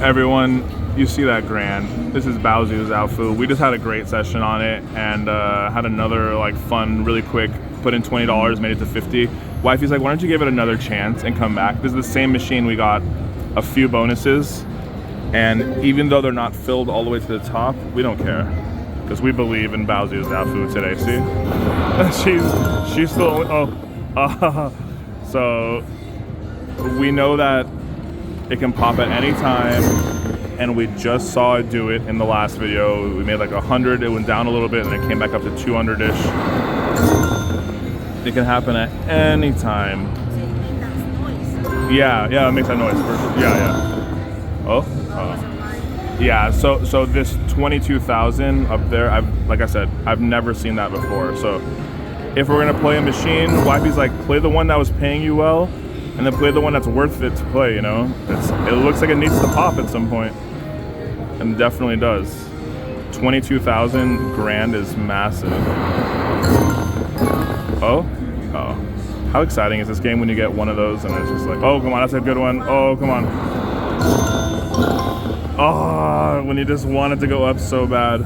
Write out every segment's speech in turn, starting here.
Everyone, you see that Grand. This is Baozu's Alfu. We just had a great session on it and had another like fun, really quick, put in $20, made it to 50. Wifey's like, why don't you give it another chance and come back? This is the same machine. We got a few bonuses, and even though they're not filled all the way to the top, we don't care. Because we believe in Baozu's Alfu today, see? she's still, so we know that it can pop at any time, and we just saw it do it in the last video. We made like 100, it went down a little bit, and it came back up to 200-ish. It can happen at any time. Yeah, it makes that noise. Yeah. Oh. Yeah, so this 22,000 up there, like I said, I've never seen that before. So if we're gonna play a machine, Wifey's like, play the one that was paying you well, and then play the one that's worth it to play, you know? It looks like it needs to pop at some point, and it definitely does. 22,000 Grand is massive. Oh. How exciting is this game when you get one of those and it's just like, oh, come on, that's a good one. Oh, come on. Oh, when you just want it to go up so bad.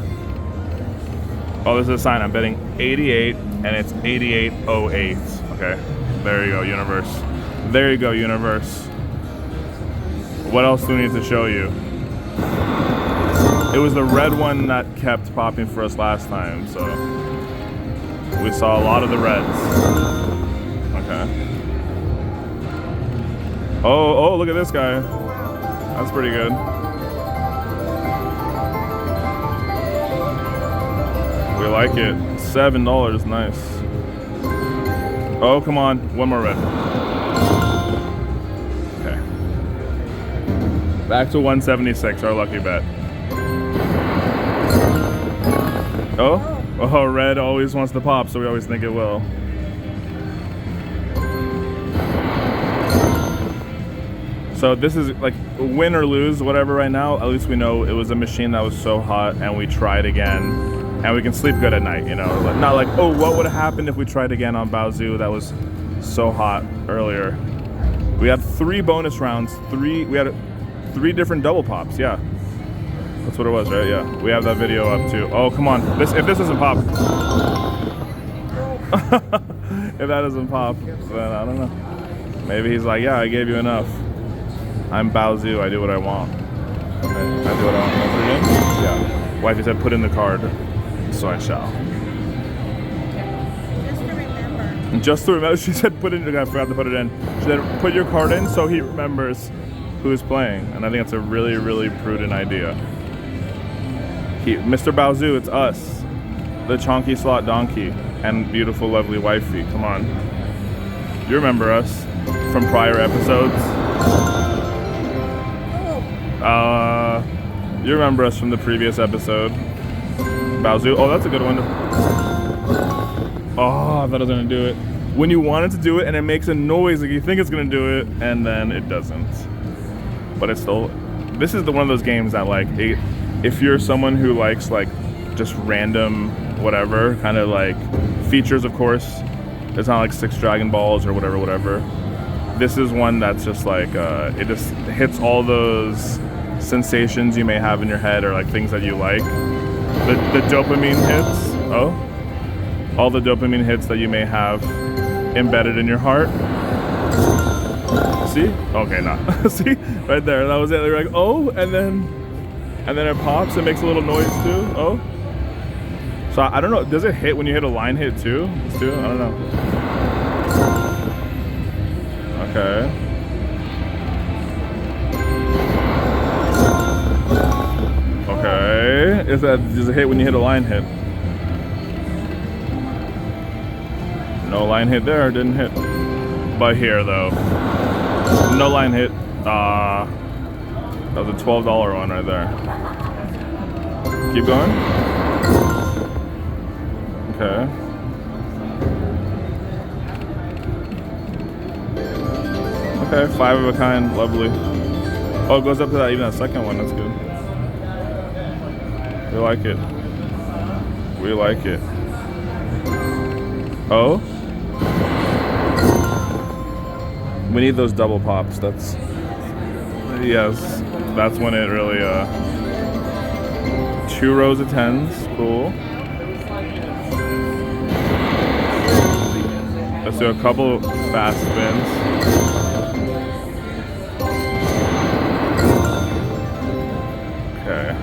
Oh, this is a sign. I'm betting 88, and it's 88.08. Okay, there you go, universe. There you go, universe. What else do we need to show you? It was the red one that kept popping for us last time, so we saw a lot of the reds. Okay. Oh, look at this guy. That's pretty good. We like it. $7, nice. Oh, come on, one more red. Okay. Back to 176, our lucky bet. Oh, red always wants to pop, so we always think it will. So this is like win or lose, whatever right now, at least we know it was a machine that was so hot and we tried again. And we can sleep good at night, you know? Not like, oh, what would have happened if we tried again on Baozu that was so hot earlier? We had 3 bonus rounds, we had 3 different double pops, yeah. That's what it was, right? Yeah. We have that video up too. Oh, come on. If this doesn't pop. If that doesn't pop, then I don't know. Maybe he's like, yeah, I gave you enough. I'm Baozu, I do what I want. I do what I want. Yeah. Wifey said, put in the card. So I shall. Just to remember, she said put it in, I forgot to put it in. She said put your card in so he remembers who's playing. And I think it's a really, really prudent idea. Mr. Baozu, it's us. The chonky slot donkey and beautiful, lovely wifey. Come on. You remember us from prior episodes. You remember us from the previous episode. Baozu. Oh, that's a good one. Oh, I thought I was gonna do it. When you want it to do it and it makes a noise like you think it's gonna do it, and then it doesn't. But it's still, this is one of those games that like, if you're someone who likes like just random whatever, kind of like features, of course, it's not like 6 Dragon Balls or whatever. This is one that's just like, it just hits all those sensations you may have in your head or like things that you like. The dopamine hits, all the dopamine hits that you may have embedded in your heart. See? Okay, no. See? Right there, that was it. You're like, oh, and then it pops, it makes a little noise too, oh. So I don't know, does it hit when you hit a line hit too? I don't know. Okay. Okay, does it hit when you hit a line hit? No line hit there, didn't hit. But here though, no line hit. That was a $12 one right there. Keep going. Okay. Okay, 5 of a kind, lovely. Oh, it goes up to that, even that second one, that's good. We like it. We like it. Oh? We need those double pops, that's... Yes, that's when it really, 2 rows of 10s, cool. Let's do a couple fast spins. Okay,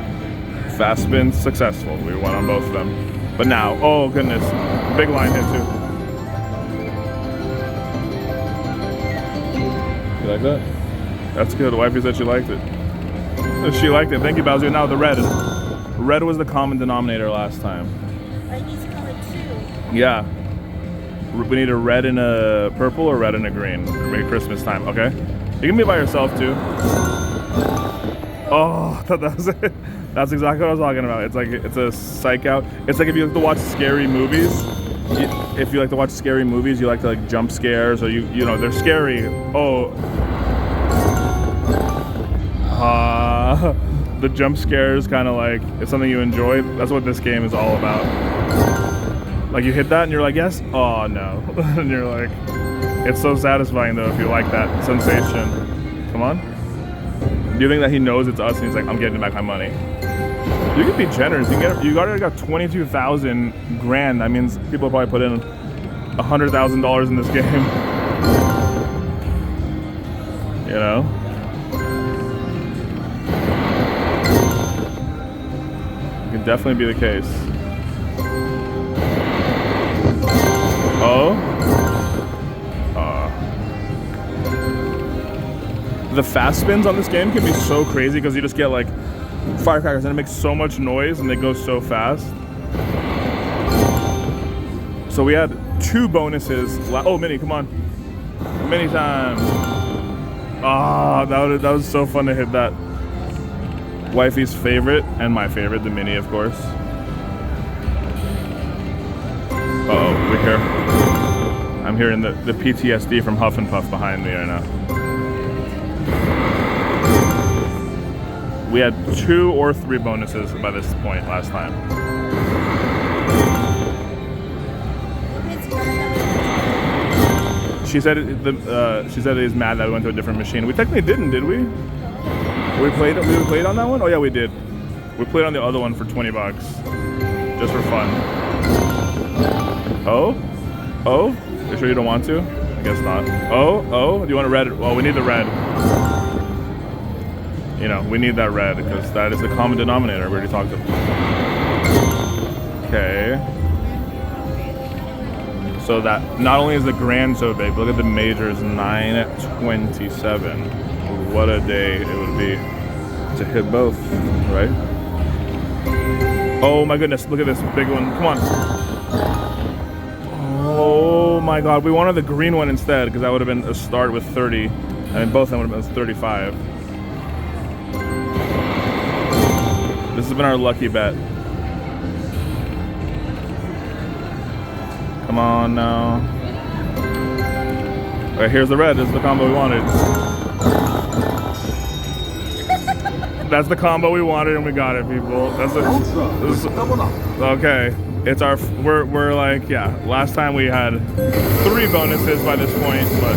fast spins successful. We won on both of them. But now, oh goodness, big line hit too. You like that? That's good. Wifey said she liked it. She liked it. Thank you, Bowser. Now the red. Red was the common denominator last time. I need to color 2. Yeah. We need a red and a purple or red and a green. Maybe Christmas time. Okay. You can be by yourself too. Oh, I thought that was it. That's exactly what I was talking about. It's like, it's a psych out. It's like if you like to watch scary movies. If you like to watch scary movies, you like to like jump scares, or you know, they're scary. Oh. The jump scares kind of like, it's something you enjoy. That's what this game is all about. Like you hit that and you're like, yes? Oh no. And you're like, it's so satisfying though if you like that sensation. Come on. Do you think that he knows it's us and he's like, I'm getting back my money? You can be generous. You already got 22,000 grand. That means people probably put in $100,000 in this game. You know? It could definitely be the case. Oh? The fast spins on this game can be so crazy because you just get like firecrackers and it makes so much noise and they go so fast. So we had 2 bonuses. Oh, Mini, come on. Mini time. Ah, that was so fun to hit that. Wifey's favorite and my favorite, the Mini, of course. Uh-oh, we hear. I'm hearing the PTSD from Huff and Puff behind me right now. We had 2 or 3 bonuses by this point last time. She said he's mad that we went to a different machine. We technically didn't, did we? We played on that one? Oh yeah, we did. We played on the other one for 20 bucks. Just for fun. Oh? Oh? You sure you don't want to? I guess not. Oh? Oh? Do you want a red? Well, we need the red. You know, we need that red because that is the common denominator. We already talked about. Okay. So that not only is the grand so big, but look at the majors, 927. What a day it would be to hit both, right? Oh my goodness, look at this big one. Come on. Oh my God, we wanted the green one instead because that would have been a start with 30, and both of them would have been 35. This has been our lucky bet. Come on now. Alright, here's the red. This is the combo we wanted. That's the combo we wanted and we got it, people. Okay. It's our, we're like, yeah, last time we had 3 bonuses by this point, but.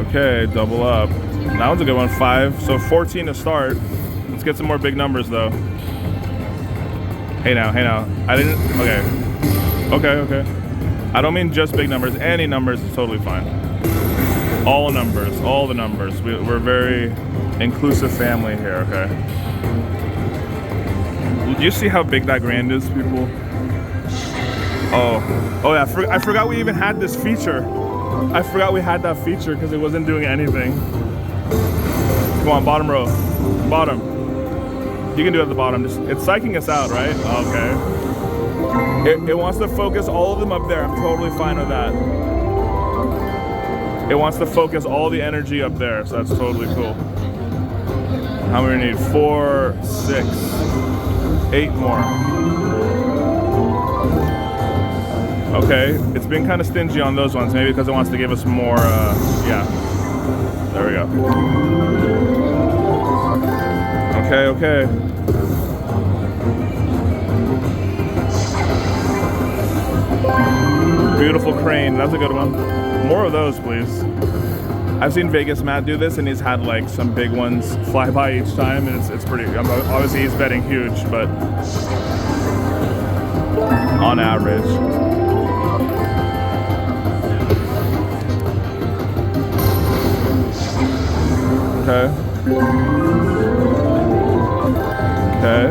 Okay, double up. That one's a good one, 5, so 14 to start. Let's get some more big numbers though. Hey now, I didn't, okay. I don't mean just big numbers, any numbers is totally fine. All numbers, all the numbers. We're a very inclusive family here, okay? Do you see how big that grand is, people? Oh yeah, I forgot we even had this feature. I forgot we had that feature because it wasn't doing anything. Come on, bottom row. Bottom. You can do it at the bottom. It's psyching us out, right? Okay. It wants to focus all of them up there. I'm totally fine with that. It wants to focus all the energy up there, so that's totally cool. How many need? 4, 6, 8 more. Okay, it's been kind of stingy on those ones, maybe because it wants to give us more, yeah. There we go. Okay. Beautiful crane, that's a good one. More of those, please. I've seen Vegas Matt do this, and he's had like some big ones fly by each time, and it's pretty. Obviously, he's betting huge, but on average. Okay. Okay.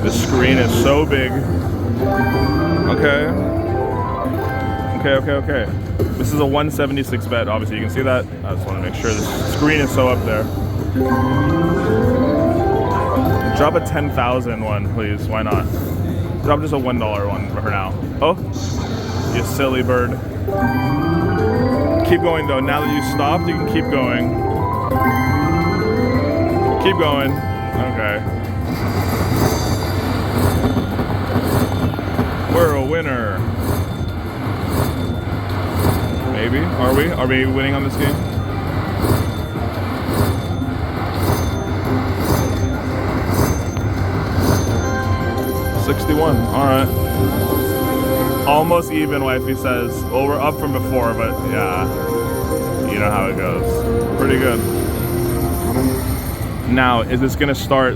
The screen is so big. Okay. Okay. This is a 176 bet. Obviously, you can see that. I just want to make sure the screen is so up there. Drop a 10,000 one, please. Why not? Drop just a $1 one for now. Oh, you silly bird. Keep going though. Now that you stopped, you can keep going. Keep going. Okay. We're a winner. Maybe. Are we? Are we winning on this game? $61. Alright. Almost even, wifey says. Well, we're up from before, but yeah. You know how it goes. Pretty good. Now, is this gonna start